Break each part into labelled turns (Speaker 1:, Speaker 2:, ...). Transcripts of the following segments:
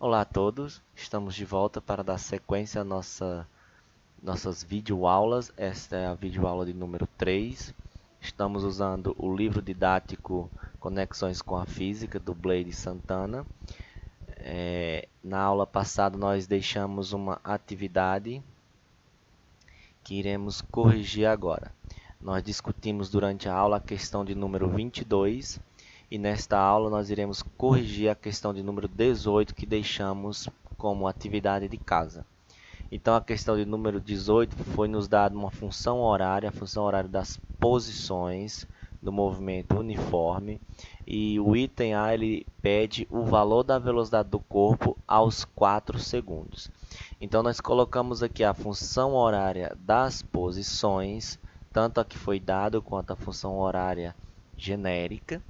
Speaker 1: Olá a todos, estamos de volta para dar sequência às nossas videoaulas. Esta é a videoaula de número 3. Estamos usando o livro didático Conexões com a Física, do Blade Santana. Na aula passada nós deixamos uma atividade que iremos corrigir agora. Nós discutimos durante a aula a questão de número 22 e nesta aula nós iremos corrigir a questão de número 18 que deixamos como atividade de casa. Então a questão de número 18 foi nos dada uma função horária, a função horária das posições do movimento uniforme, e o item A ele pede o valor da velocidade do corpo aos 4 segundos. Então nós colocamos aqui a função horária das posições, tanto a que foi dada quanto a função horária genérica.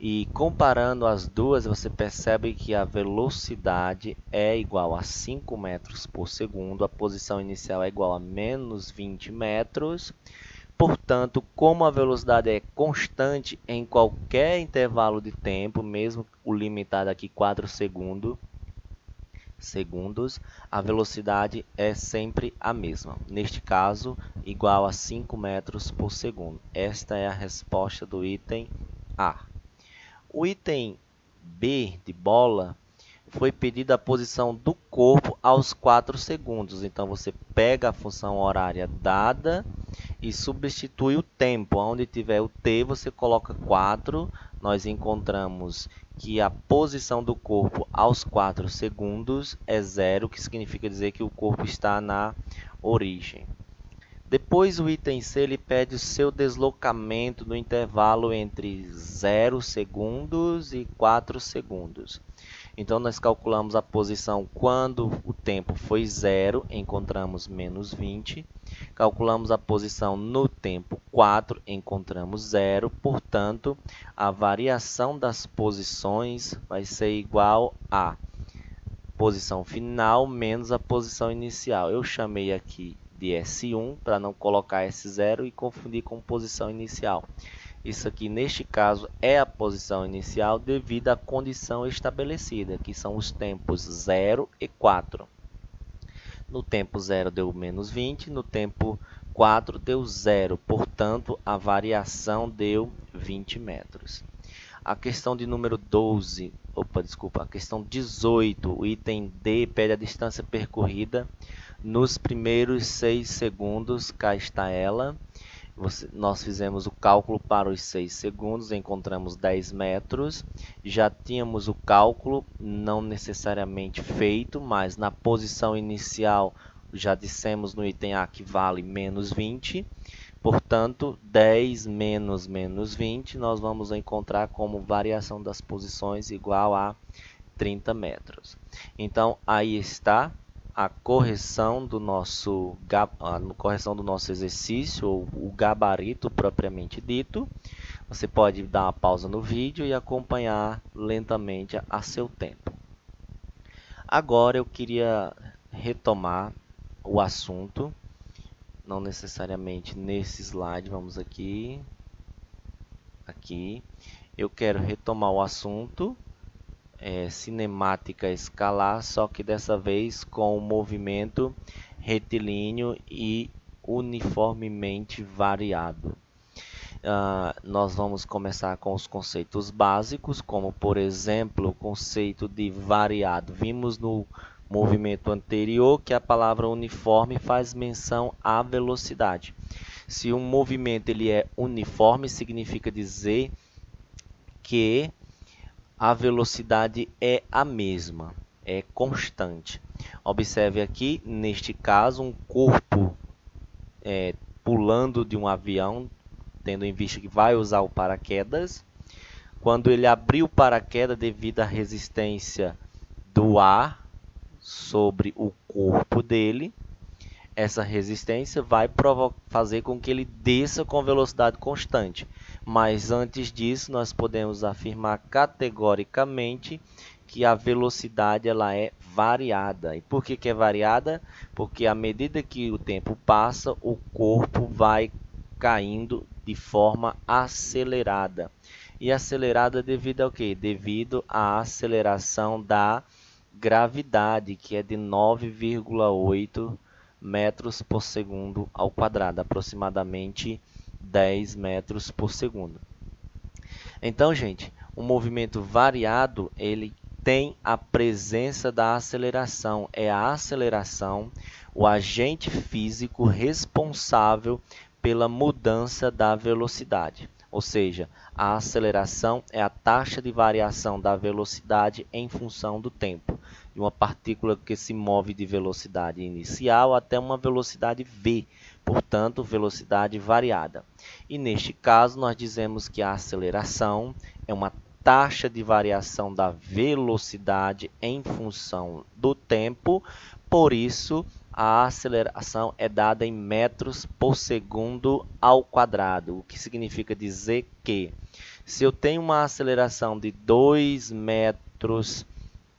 Speaker 1: E comparando as duas, você percebe que a velocidade é igual a 5 metros por segundo, a posição inicial é igual a menos 20 metros. Portanto, como a velocidade é constante em qualquer intervalo de tempo, mesmo o limitado aqui 4 segundos, a velocidade é sempre a mesma. Neste caso, igual a 5 metros por segundo. Esta é a resposta do item A. O item B de bola foi pedida a posição do corpo aos 4 segundos. Então, você pega a função horária dada e substitui o tempo. Onde tiver o T, você coloca 4. Nós encontramos que a posição do corpo aos 4 segundos é 0, que significa dizer que o corpo está na origem. Depois, o item C ele pede o seu deslocamento no intervalo entre 0 segundos e 4 segundos. Então, nós calculamos a posição quando o tempo foi 0, encontramos menos 20. Calculamos a posição no tempo 4, encontramos 0. Portanto, a variação das posições vai ser igual a posição final menos a posição inicial. Eu chamei aqui de S1 para não colocar S0 e confundir com posição inicial. Isso aqui, neste caso, é a posição inicial devido à condição estabelecida, que são os tempos 0 e 4. No tempo 0 deu menos 20, no tempo 4 deu 0, portanto, a variação deu 20 metros. A questão de número 12, a questão 18, o item D pede a distância percorrida nos primeiros 6 segundos, cá está ela. Nós fizemos o cálculo para os 6 segundos, encontramos 10 metros. Já tínhamos o cálculo, não necessariamente feito, mas na posição inicial já dissemos no item A que vale menos 20. Portanto, 10 menos menos 20, nós vamos encontrar como variação das posições igual a 30 metros. Então, aí está a correção do nosso exercício, ou o gabarito propriamente dito. Você pode dar uma pausa no vídeo e acompanhar lentamente a seu tempo. Agora eu queria retomar o assunto, não necessariamente nesse slide, vamos aqui. Eu quero retomar o assunto, cinemática escalar, só que dessa vez com o movimento retilíneo e uniformemente variado. Nós vamos começar com os conceitos básicos, como por exemplo o conceito de variado. Vimos no movimento anterior que a palavra uniforme faz menção à velocidade. Se um movimento ele é uniforme, significa dizer que a velocidade é a mesma, é constante. Observe aqui, neste caso, um corpo pulando de um avião, tendo em vista que vai usar o paraquedas. Quando ele abrir o paraquedas devido à resistência do ar sobre o corpo dele, essa resistência vai fazer com que ele desça com velocidade constante. Mas antes disso, nós podemos afirmar categoricamente que a velocidade ela é variada. E por que é variada? Porque à medida que o tempo passa, o corpo vai caindo de forma acelerada. E acelerada devido ao quê? Devido à aceleração da gravidade, que é de 9,8 metros por segundo ao quadrado, aproximadamente 10 metros por segundo. Então, gente, o movimento variado, ele tem a presença da aceleração. É a aceleração, o agente físico responsável pela mudança da velocidade. Ou seja, a aceleração é a taxa de variação da velocidade em função do tempo, de uma partícula que se move de velocidade inicial até uma velocidade v, portanto, velocidade variada. E neste caso, nós dizemos que a aceleração é uma taxa de variação da velocidade em função do tempo, por isso a aceleração é dada em metros por segundo ao quadrado, o que significa dizer que se eu tenho uma aceleração de 2 metros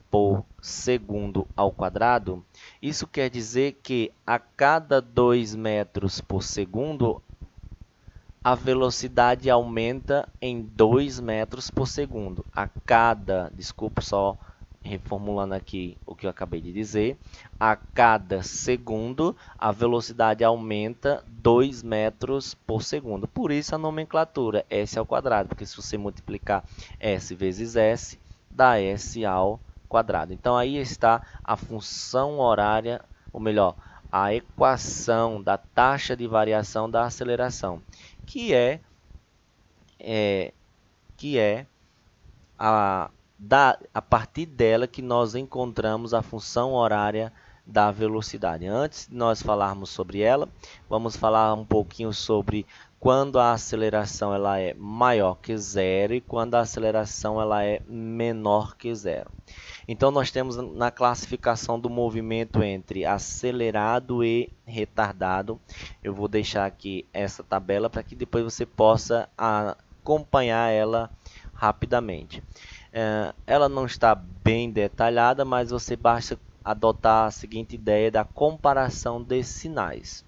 Speaker 1: por segundo ao quadrado, isso quer dizer que a cada 2 metros por segundo, a velocidade aumenta em 2 metros por segundo. Desculpa, só reformulando aqui o que eu acabei de dizer, a cada segundo a velocidade aumenta 2 metros por segundo. Por isso a nomenclatura S ao quadrado, porque se você multiplicar S vezes S, dá S ao quadrado. Então aí está a função horária, ou melhor, a equação da taxa de variação da aceleração, que é a partir dela que nós encontramos a função horária da velocidade. Antes de nós falarmos sobre ela, vamos falar um pouquinho sobre quando a aceleração ela é maior que zero e quando a aceleração ela é menor que zero. Então, nós temos na classificação do movimento entre acelerado e retardado. Eu vou deixar aqui essa tabela para que depois você possa acompanhar ela rapidamente. Ela não está bem detalhada, mas você basta adotar a seguinte ideia da comparação de sinais.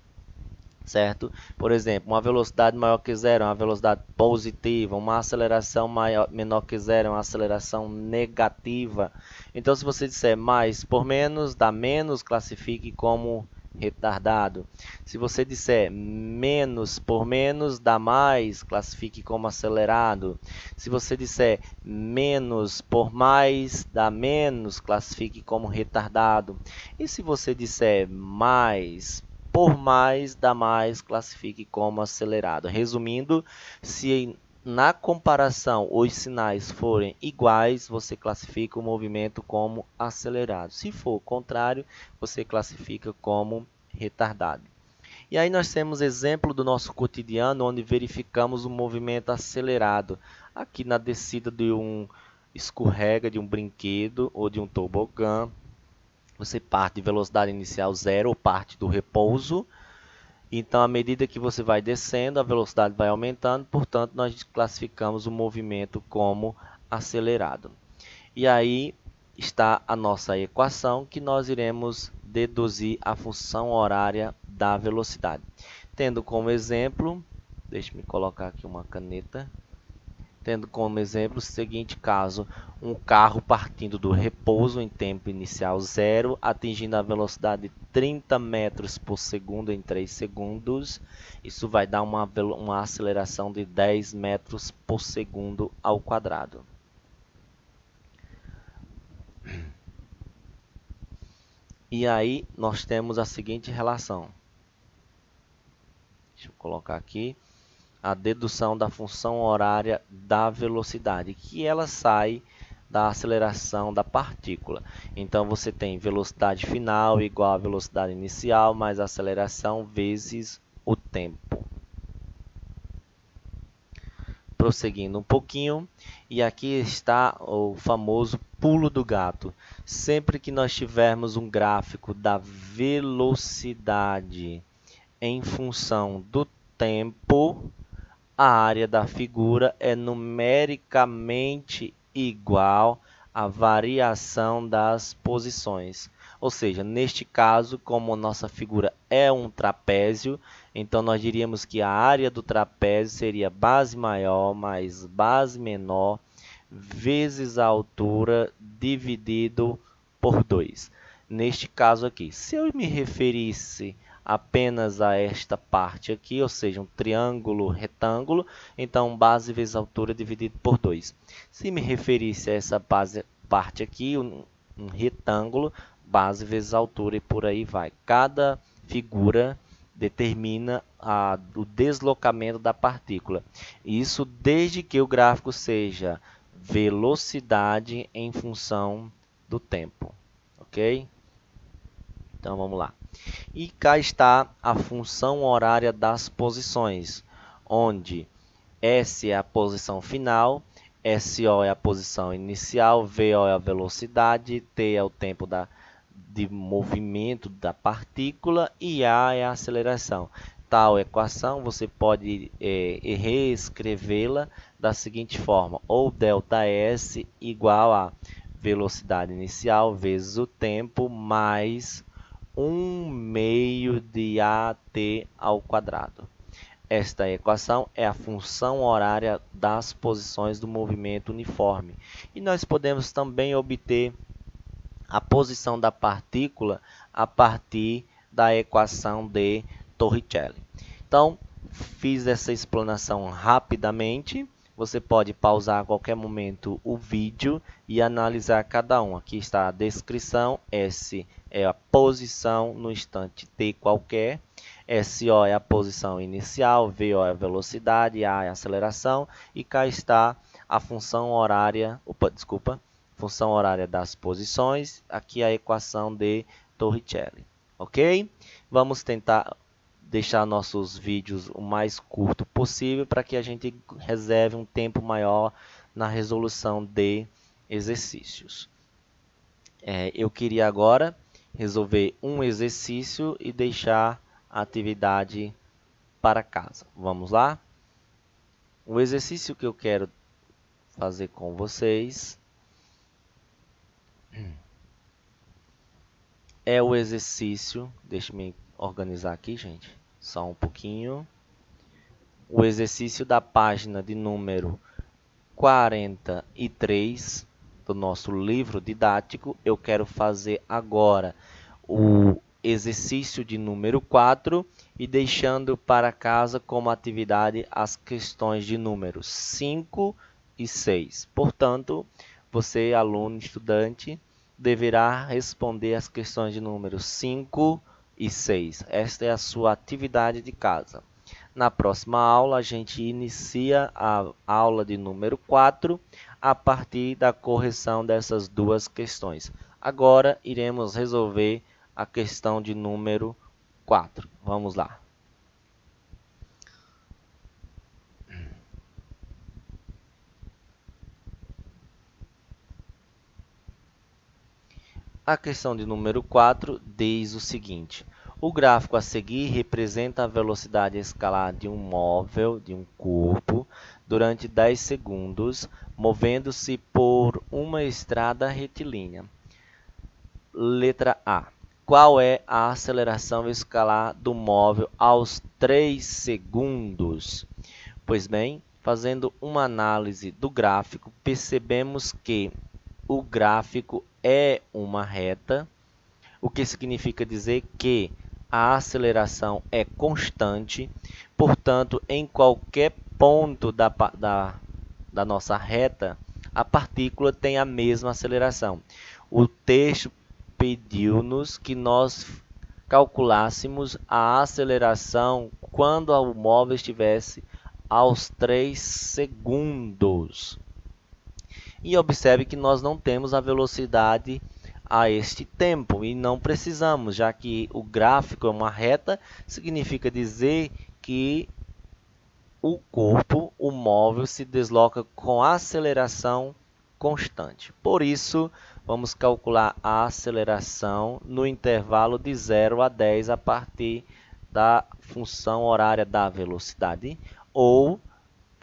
Speaker 1: Certo? Por exemplo, uma velocidade maior que zero é uma velocidade positiva, uma aceleração menor que zero é uma aceleração negativa. Então, se você disser mais por menos dá menos, classifique como retardado. Se você disser menos por menos dá mais, classifique como acelerado. Se você disser menos por mais dá menos, classifique como retardado. E se você disser mais por mais dá mais, classifique como acelerado. Resumindo, se na comparação os sinais forem iguais, você classifica o movimento como acelerado. Se for o contrário, você classifica como retardado. E aí nós temos exemplo do nosso cotidiano, onde verificamos o movimento acelerado. Aqui na descida de um escorrega, de um brinquedo ou de um tobogã. Você parte de velocidade inicial zero ou parte do repouso. Então, à medida que você vai descendo, a velocidade vai aumentando. Portanto, nós classificamos o movimento como acelerado. E aí está a nossa equação, que nós iremos deduzir a função horária da velocidade. Tendo como exemplo, deixe-me colocar aqui uma caneta. Tendo como exemplo o seguinte caso, um carro partindo do repouso em tempo inicial zero, atingindo a velocidade de 30 metros por segundo em 3 segundos. Isso vai dar uma aceleração de 10 metros por segundo ao quadrado. E aí nós temos a seguinte relação. Deixa eu colocar aqui. A dedução da função horária da velocidade, que ela sai da aceleração da partícula. Então, você tem velocidade final igual a velocidade inicial, mais aceleração vezes o tempo. Prosseguindo um pouquinho, e aqui está o famoso pulo do gato. Sempre que nós tivermos um gráfico da velocidade em função do tempo, a área da figura é numericamente igual à variação das posições. Ou seja, neste caso, como nossa figura é um trapézio, então nós diríamos que a área do trapézio seria base maior mais base menor vezes a altura dividido por 2. Neste caso aqui, se eu me referisse apenas a esta parte aqui, ou seja, um triângulo retângulo, então base vezes altura dividido por 2. Se me referisse a essa parte aqui, um retângulo, base vezes altura e por aí vai. Cada figura determina o deslocamento da partícula. Isso desde que o gráfico seja velocidade em função do tempo. Ok? Então vamos lá. E cá está a função horária das posições, onde S é a posição final, SO é a posição inicial, VO é a velocidade, T é o tempo de movimento da partícula e A é a aceleração. Tal equação você pode reescrevê-la da seguinte forma, ou ΔS igual a velocidade inicial vezes o tempo mais 1/2 de AT ao quadrado. Esta equação é a função horária das posições do movimento uniforme. E nós podemos também obter a posição da partícula a partir da equação de Torricelli. Então, fiz essa explanação rapidamente. Você pode pausar a qualquer momento o vídeo e analisar cada um. Aqui está a descrição. S é a posição no instante t qualquer. SO é a posição inicial, VO é a velocidade, A é a aceleração. E cá está a função horária, função horária das posições. Aqui a equação de Torricelli. Ok? Vamos tentar deixar nossos vídeos o mais curto possível para que a gente reserve um tempo maior na resolução de exercícios. Eu queria agora resolver um exercício e deixar a atividade para casa. Vamos lá? O exercício que eu quero fazer com vocês é o exercício, deixe-me organizar aqui, gente, só um pouquinho. O exercício da página de número 43 do nosso livro didático. Eu quero fazer agora o exercício de número 4 e deixando para casa como atividade as questões de número 5 e 6. Portanto, você, aluno, estudante, deverá responder as questões de número 5 e 6. Esta é a sua atividade de casa. Na próxima aula, a gente inicia a aula de número 4 a partir da correção dessas duas questões. Agora, iremos resolver a questão de número 4. Vamos lá. A questão de número 4 diz o seguinte: o gráfico a seguir representa a velocidade escalar de um móvel, de um corpo, durante 10 segundos, movendo-se por uma estrada retilínea. Letra A. Qual é a aceleração escalar do móvel aos 3 segundos? Pois bem, fazendo uma análise do gráfico, percebemos que o gráfico é uma reta, o que significa dizer que a aceleração é constante, portanto, em qualquer ponto da nossa reta, a partícula tem a mesma aceleração. O texto pediu-nos que nós calculássemos a aceleração quando o móvel estivesse aos 3 segundos. E observe que nós não temos a velocidade a este tempo e não precisamos, já que o gráfico é uma reta, significa dizer que o corpo, o móvel, se desloca com aceleração constante. Por isso, vamos calcular a aceleração no intervalo de 0 a 10 a partir da função horária da velocidade ou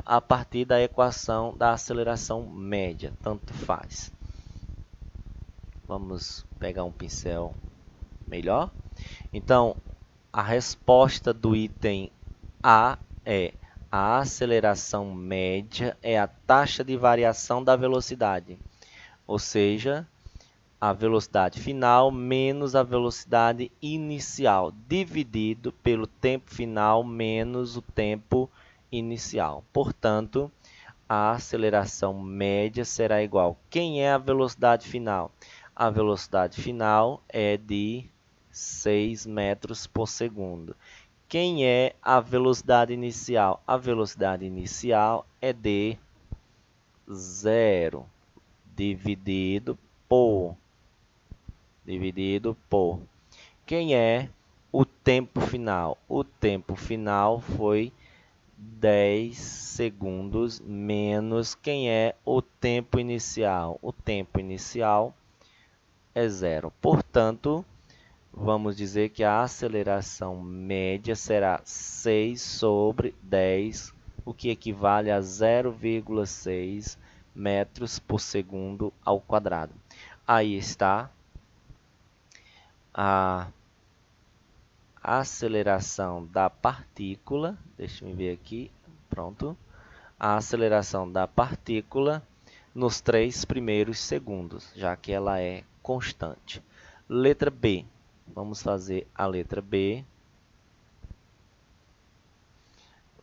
Speaker 1: a partir da equação da aceleração média, tanto faz. Vamos pegar um pincel melhor. Então, a resposta do item A é: a aceleração média é a taxa de variação da velocidade. Ou seja, a velocidade final menos a velocidade inicial, dividido pelo tempo final menos o tempo inicial. Portanto, a aceleração média será igual. Quem é a velocidade final? A velocidade final é de 6 metros por segundo. Quem é a velocidade inicial? A velocidade inicial é de 0 dividido por. Quem é o tempo final? O tempo final foi 10 segundos menos quem é o tempo inicial. O tempo inicial é 0. Portanto, vamos dizer que a aceleração média será 6 sobre 10, o que equivale a 0,6 metros por segundo ao quadrado. Aí está a aceleração da partícula. Deixa eu ver aqui. Pronto. A aceleração da partícula nos 3 primeiros segundos, já que ela é constante. Letra B. Vamos fazer a letra B.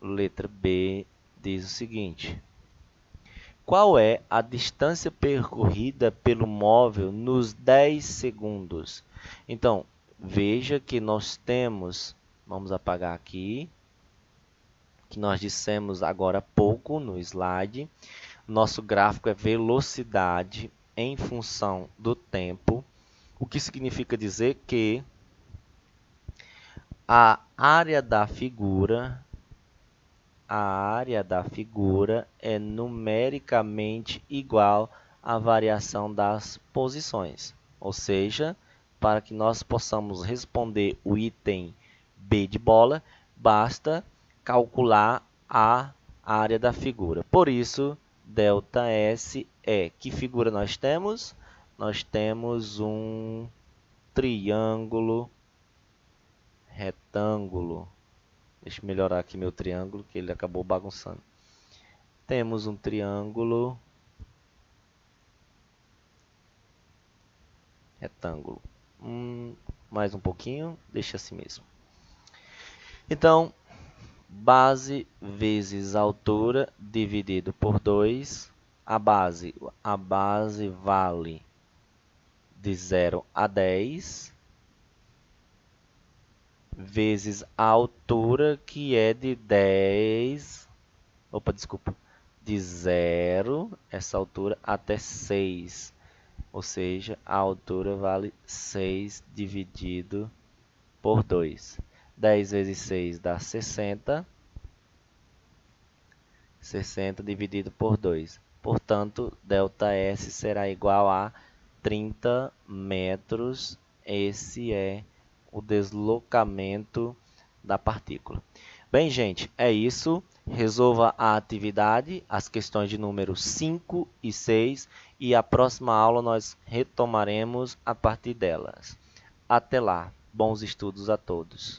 Speaker 1: Letra B diz o seguinte: qual é a distância percorrida pelo móvel nos 10 segundos? Então, veja que nós temos, vamos apagar aqui, que nós dissemos agora há pouco no slide, nosso gráfico é velocidade em função do tempo, o que significa dizer que a área da figura é numericamente igual à variação das posições. Ou seja, para que nós possamos responder o item B de bola, basta calcular a área da figura. Por isso, ΔS é... Que figura nós temos? Nós temos um triângulo retângulo. Deixa eu melhorar aqui meu triângulo, que ele acabou bagunçando. Temos um triângulo retângulo. Mais um pouquinho, deixa assim mesmo. Então, base vezes altura dividido por 2. A base vale de 0 a 10. Vezes a altura, que é de 10, de 0, essa altura, até 6. Ou seja, a altura vale 6 dividido por 2. 10 vezes 6 dá 60. 60 dividido por 2. Portanto, ΔS será igual a 30 metros. Esse é o deslocamento da partícula. Bem, gente, é isso. Resolva a atividade, as questões de número 5 e 6, e a próxima aula nós retomaremos a partir delas. Até lá. Bons estudos a todos.